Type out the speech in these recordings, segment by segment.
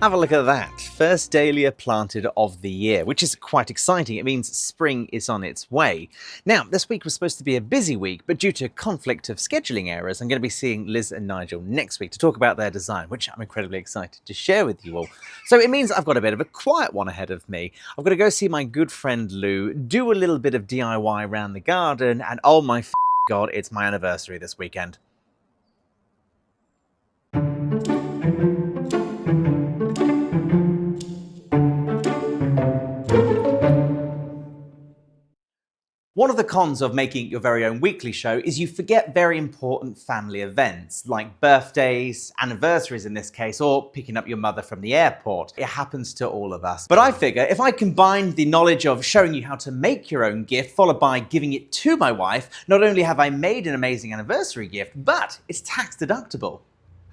Have a look at that. First dahlia planted of the year, which is quite exciting. It means spring is on its way. Now, this week was supposed to be a busy week, but due to conflict of scheduling errors, I'm going to be seeing Liz and Nigel next week to talk about their design, which I'm incredibly excited to share with you all. So it means I've got a bit of a quiet one ahead of me. I've got to go see my good friend Lou, do a little bit of DIY around the garden, and oh my God, it's my anniversary this weekend. One of the cons of making your very own weekly show is you forget very important family events, like birthdays, anniversaries in this case, or picking up your mother from the airport. It happens to all of us. But I figure if I combine the knowledge of showing you how to make your own gift, followed by giving it to my wife, not only have I made an amazing anniversary gift, but it's tax deductible.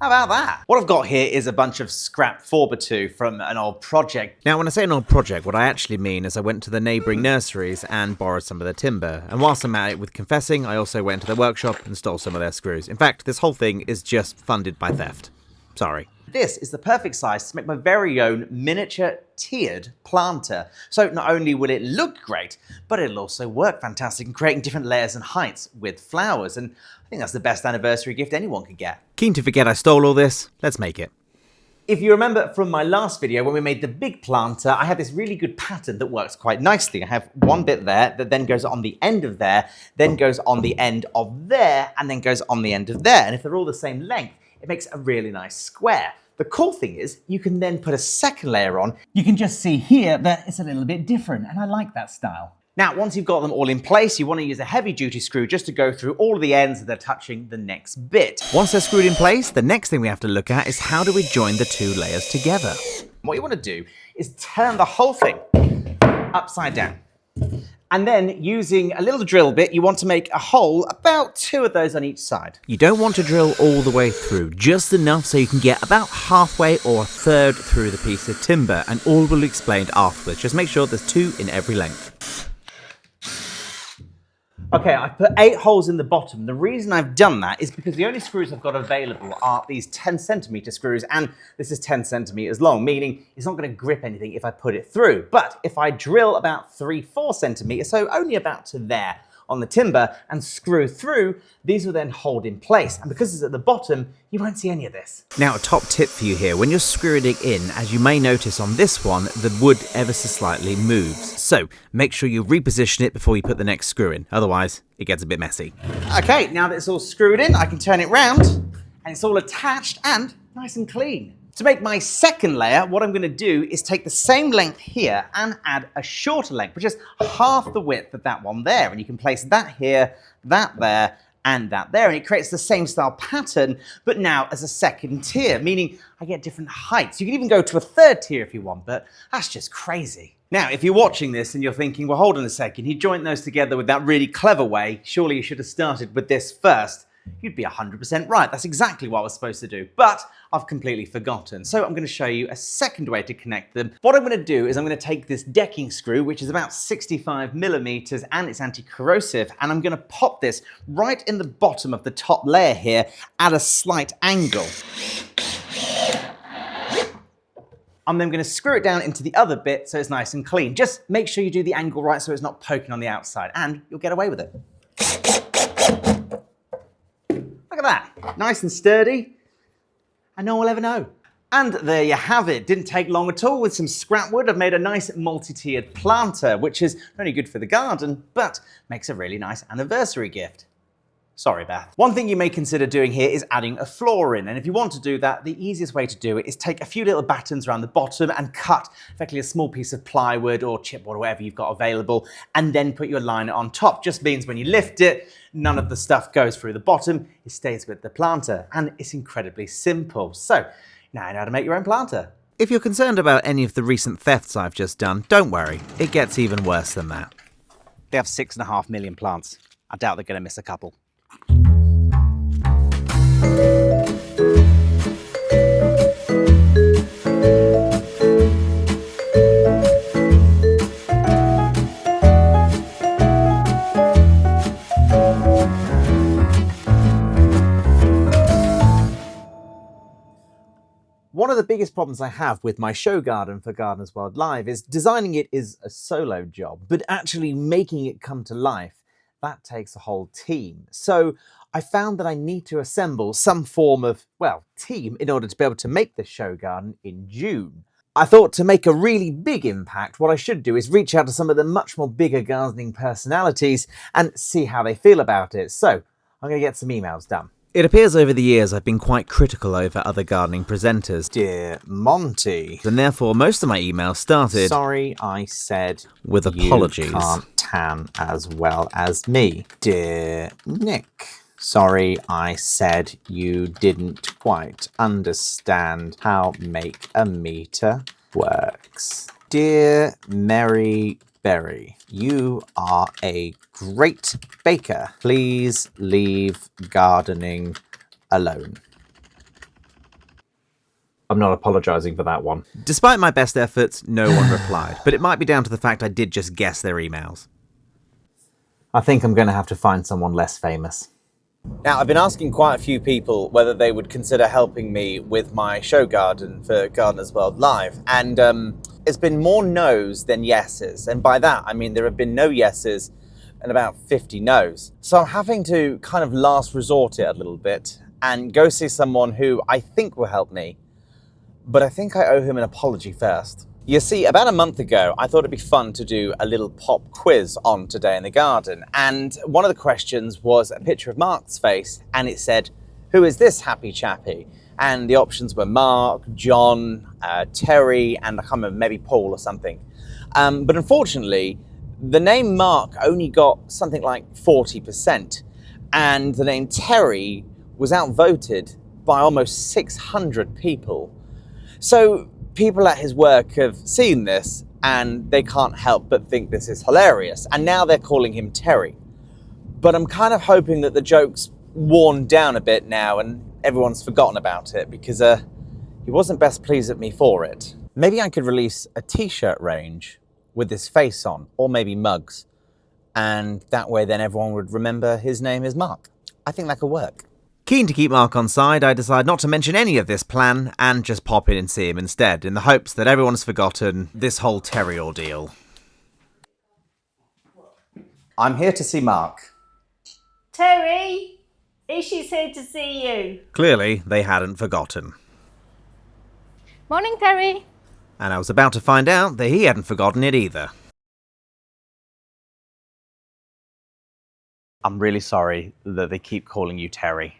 How about that? What I've got here is a bunch of scrap 4x2 from an old project. Now, when I say an old project, what I actually mean is I went to the neighbouring nurseries and borrowed some of their timber. And whilst I'm at it with confessing, I also went to their workshop and stole some of their screws. In fact, this whole thing is just funded by theft. Sorry. This is the perfect size to make my very own miniature tiered planter. So not only will it look great, but it'll also work fantastic in creating different layers and heights with flowers. And I think that's the best anniversary gift anyone could get. Keen to forget I stole all this? Let's make it. If you remember from my last video when we made the big planter, I had this really good pattern that works quite nicely. I have one bit there that then goes on the end of there, then goes on the end of there, and then goes on the end of there. And if they're all the same length, it makes a really nice square. The cool thing is you can then put a second layer on. You can just see here that it's a little bit different, and I like that style. Now, once you've got them all in place, you want to use a heavy-duty screw just to go through all of the ends that are touching the next bit. Once they're screwed in place, the next thing we have to look at is how do we join the two layers together? What you want to do is turn the whole thing upside down. And then, using a little drill bit, you want to make a hole, about 2 of those on each side. You don't want to drill all the way through, just enough so you can get about halfway or a third through the piece of timber, and all will be explained afterwards. Just make sure there's 2 in every length. Okay, I've put 8 holes in the bottom. The reason I've done that is because the only screws I've got available are these 10cm screws, and this is 10 centimeters long, meaning it's not going to grip anything if I put it through. But if I drill about 3-4 centimeters, so only about to there on the timber, and screw through, these will then hold in place. And because it's at the bottom, you won't see any of this. Now, a top tip for you here, when you're screwing it in, as you may notice on this one, the wood ever so slightly moves. So make sure you reposition it before you put the next screw in, otherwise it gets a bit messy. Okay, now that it's all screwed in, I can turn it round, and it's all attached and nice and clean. To make my second layer, what I'm going to do is take the same length here and add a shorter length, which is half the width of that one there. And you can place that here, that there, and that there. And it creates the same style pattern, but now as a second tier, meaning I get different heights. You can even go to a third tier if you want, but that's just crazy. Now, if you're watching this and you're thinking, well, hold on a second, you joined those together with that really clever way. Surely you should have started with this first. You'd be 100% right. That's exactly what I was supposed to do, but I've completely forgotten. So I'm going to show you a second way to connect them. What I'm going to do is I'm going to take this decking screw, which is about 65 millimeters, and it's anti-corrosive, and I'm going to pop this right in the bottom of the top layer here at a slight angle. I'm then going to screw it down into the other bit so it's nice and clean. Just make sure you do the angle right so it's not poking on the outside, and you'll get away with it. Look at that, nice and sturdy, and no one will ever know. And there you have it. Didn't take long at all. With some scrap wood, I've made a nice multi-tiered planter, which is not only good for the garden, but makes a really nice anniversary gift. Sorry, Beth. One thing you may consider doing here is adding a floor in, and if you want to do that, the easiest way to do it is take a few little battens around the bottom and cut effectively a small piece of plywood or chipboard or whatever you've got available, and then put your liner on top. Just means when you lift it, none of the stuff goes through the bottom, it stays with the planter, and it's incredibly simple. So, now you know how to make your own planter. If you're concerned about any of the recent thefts I've just done, don't worry, it gets even worse than that. They have 6.5 million plants. I doubt they're going to miss a couple. One of the biggest problems I have with my show garden for Gardeners World Live is designing it is a solo job, but actually making it come to life, that takes a whole team. So I found that I need to assemble some form of, well, team in order to be able to make this show garden in June. I thought to make a really big impact, what I should do is reach out to some of the much more bigger gardening personalities and see how they feel about it. So I'm going to get some emails done. It appears over the years I've been quite critical over other gardening presenters. Dear Monty. And therefore most of my emails started... Sorry, I said... with apologies. You can't tan as well as me. Dear Nick. Sorry, I said you didn't quite understand how make a meter works. Dear Mary Berry, you are a great baker. Please leave gardening alone. I'm not apologising for that one. Despite my best efforts, no one replied, but it might be down to the fact I did just guess their emails. I think I'm going to have to find someone less famous. Now, I've been asking quite a few people whether they would consider helping me with my show garden for Gardeners World Live, and it's been more no's than yeses, and by that I mean there have been no yeses and about 50 no's. So I'm having to kind of last resort it a little bit and go see someone who I think will help me, but I think I owe him an apology first. You see, about a month ago, I thought it'd be fun to do a little pop quiz on Today in the Garden. And one of the questions was a picture of Mark's face, and it said, "Who is this happy chappy?" And the options were Mark, John, Terry, and I can't remember, maybe Paul or something. But unfortunately, the name Mark only got something like 40%, and the name Terry was outvoted by almost 600 people. So people at his work have seen this and they can't help but think this is hilarious. And now they're calling him Terry. But I'm kind of hoping that the joke's worn down a bit now and everyone's forgotten about it because he wasn't best pleased at me for it. Maybe I could release a t-shirt range with his face on, or maybe mugs. And that way then everyone would remember his name is Mark. I think that could work. Keen to keep Mark on side, I decide not to mention any of this plan and just pop in and see him instead, in the hopes that everyone's forgotten this whole Terry ordeal. I'm here to see Mark. Terry, Ishi's here to see you. Clearly, they hadn't forgotten. Morning, Terry. And I was about to find out that he hadn't forgotten it either. I'm really sorry that they keep calling you Terry.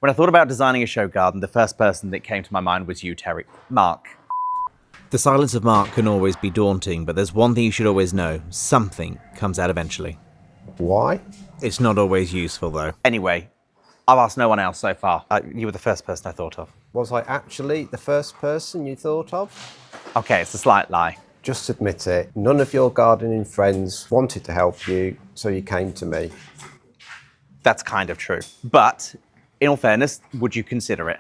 When I thought about designing a show garden, the first person that came to my mind was you, Terry. Mark. The silence of Mark can always be daunting, but there's one thing you should always know. Something comes out eventually. Why? It's not always useful, though. Anyway, I've asked no one else so far. You were the first person I thought of. Was I actually the first person you thought of? Okay, it's a slight lie. Just admit it. None of your gardening friends wanted to help you, so you came to me. That's kind of true. But, in all fairness, would you consider it?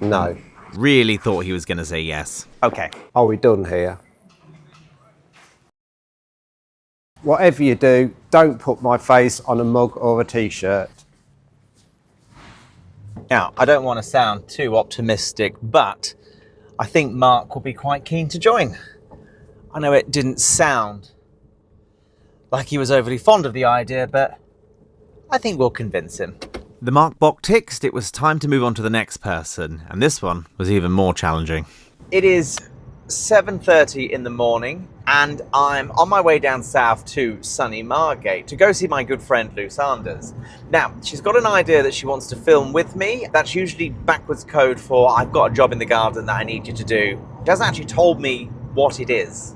No. Really thought he was going to say yes. Okay. Are we done here? Whatever you do, don't put my face on a mug or a t-shirt. Now, I don't want to sound too optimistic, but I think Mark will be quite keen to join. I know it didn't sound like he was overly fond of the idea, but I think we'll convince him. The Mark box ticked, it was time to move on to the next person, and this one was even more challenging. It is 7:30 in the morning, and I'm on my way down south to sunny Margate to go see my good friend Lou Sanders. Now, she's got an idea that she wants to film with me. That's usually backwards code for I've got a job in the garden that I need you to do. She hasn't actually told me what it is,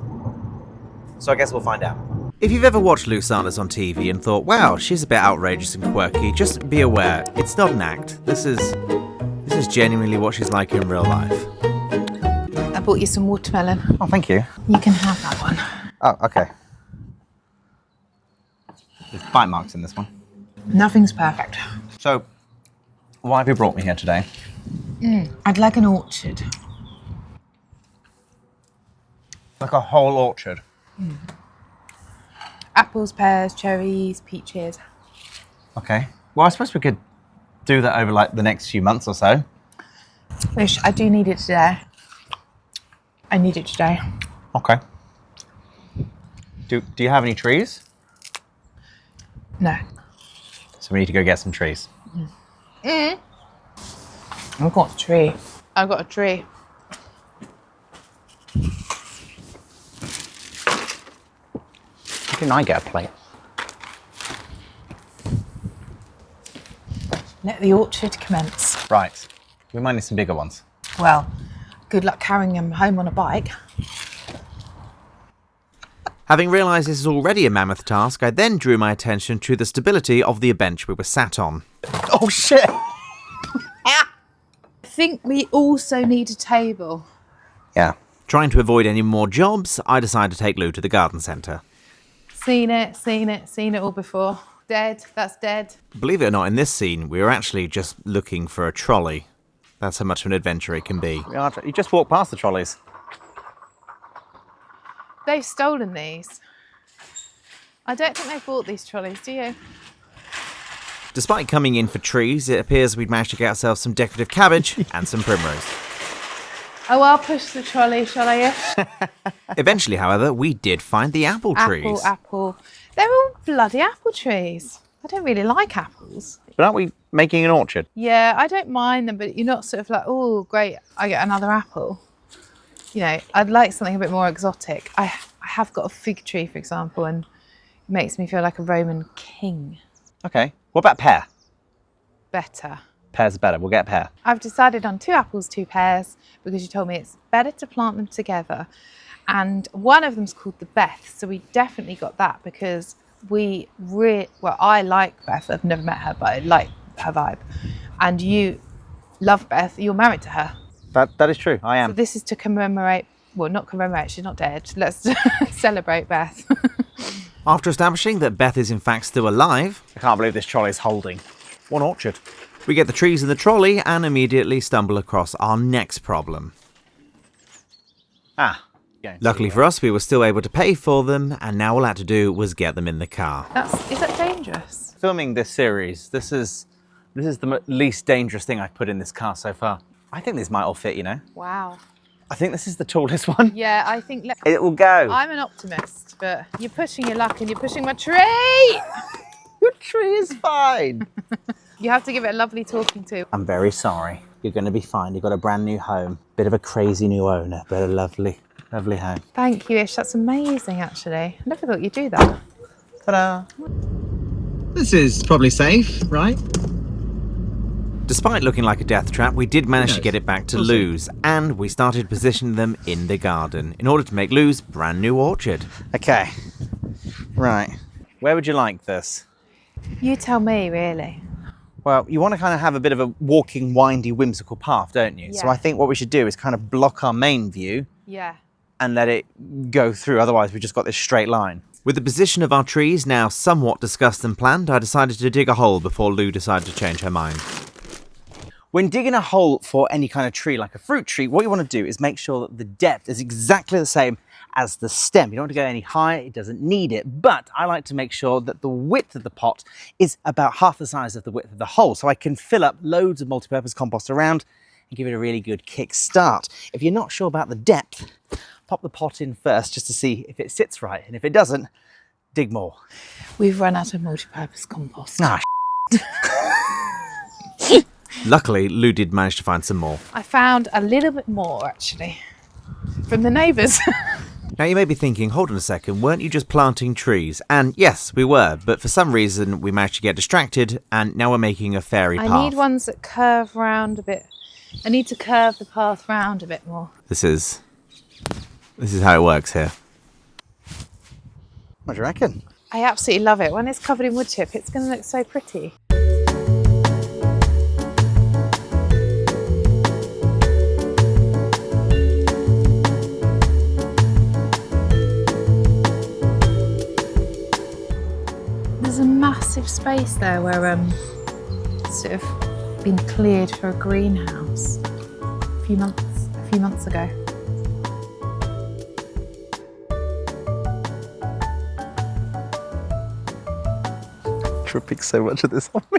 so I guess we'll find out. If you've ever watched Lou Sanders on TV and thought, wow, she's a bit outrageous and quirky, just be aware, it's not an act. This is genuinely what she's like in real life. I bought you some watermelon. Oh, thank you. You can have that one. Oh, okay. There's bite marks in this one. Nothing's perfect. So, Why have you brought me here today? I'd like an orchard. Like a whole orchard. Apples, pears, cherries, peaches. Okay. Well, I suppose we could do that over like the next few months or so. Wish, I do need it today. I need it today. Okay. Do you have any trees? No. So we need to go get some trees. I've got a tree. I've got a tree. Why didn't I get a plate? Let the orchard commence. Right. We might need some bigger ones. Well, good luck carrying them home on a bike. Having realised this is already a mammoth task, I then drew my attention to the stability of the bench we were sat on. Oh shit! I think we also need a table. Yeah. Trying to avoid any more jobs, I decided to take Lou to the garden centre. Seen it all before. Dead, that's dead. Believe it or not, in this scene, we were actually just looking for a trolley. That's how much of an adventure it can be. You just walk past the trolleys. They've stolen these. I don't think they bought these trolleys, do you? Despite coming in for trees, it appears we'd managed to get ourselves some decorative cabbage and some primrose. Oh, I'll push the trolley, shall I? Eventually, however, we did find the apple trees. Apple. They're all bloody apple trees. I don't really like apples. But aren't we making an orchard? Yeah, I don't mind them, but you're not sort of like, oh, great, I get another apple. You know, I'd like something a bit more exotic. I have got a fig tree, for example, and it makes me feel like a Roman king. Okay. What about pear? Better. Pear's better. We'll get pear. I've decided on 2 apples, 2 pears, because you told me it's better to plant them together. And one of them's called the Beth, so we definitely got that because I like Beth. I've never met her, but I like her vibe. And you love Beth. You're married to her. That is true. I am. So this is to commemorate. Well, not commemorate. She's not dead. Let's celebrate Beth. After establishing that Beth is in fact still alive, I can't believe this trolley's holding one orchard. We get the trees in the trolley and immediately stumble across our next problem. Luckily for us, we were still able to pay for them, and now all I had to do was get them in the car. Is that dangerous? Filming this series, this is the least dangerous thing I've put in this car so far. I think this might all fit, you know. Wow. I think this is the tallest one. Yeah, I think... It will go. I'm an optimist, but you're pushing your luck and you're pushing my tree! Your tree is fine. You have to give it a lovely talking to. I'm very sorry. You're going to be fine. You've got a brand new home. Bit of a crazy new owner, but a lovely, lovely home. Thank you, Ish. That's amazing, actually. I never thought you'd do that. Ta-da! This is probably safe, right? Despite looking like a death trap, we did manage to get it back to Lou's, and we started positioning them in the garden in order to make Lou's brand new orchard. Okay, right. Where would you like this? You tell me, really. Well, you want to kind of have a bit of a walking, windy, whimsical path, don't you? Yeah. So I think what we should do is kind of block our main view Yeah. and let it go through. Otherwise, we've just got this straight line. With the position of our trees now somewhat discussed and planned, I decided to dig a hole before Lou decided to change her mind. When digging a hole for any kind of tree, like a fruit tree, what you want to do is make sure that the depth is exactly the same as the stem. You don't want to go any higher, it doesn't need it. But I like to make sure that the width of the pot is about half the size of the width of the hole, so I can fill up loads of multi-purpose compost around and give it a really good kick start. If you're not sure about the depth, pop the pot in first just to see if it sits right. And if it doesn't, dig more. We've run out of multi-purpose compost. Ah, Luckily, Lou did manage to find some more. I found a little bit more, actually, from the neighbours. Now you may be thinking, hold on a second, weren't you just planting trees? And yes, we were, but for some reason we managed to get distracted and now we're making a fairy path. I need ones that curve round a bit. I need to curve the path round a bit more. This is how it works here. What do you reckon? I absolutely love it. When it's covered in wood chip, it's going to look so pretty. There's a massive space there where sort of been cleared for a greenhouse a few months ago. Tripping so much of this on me.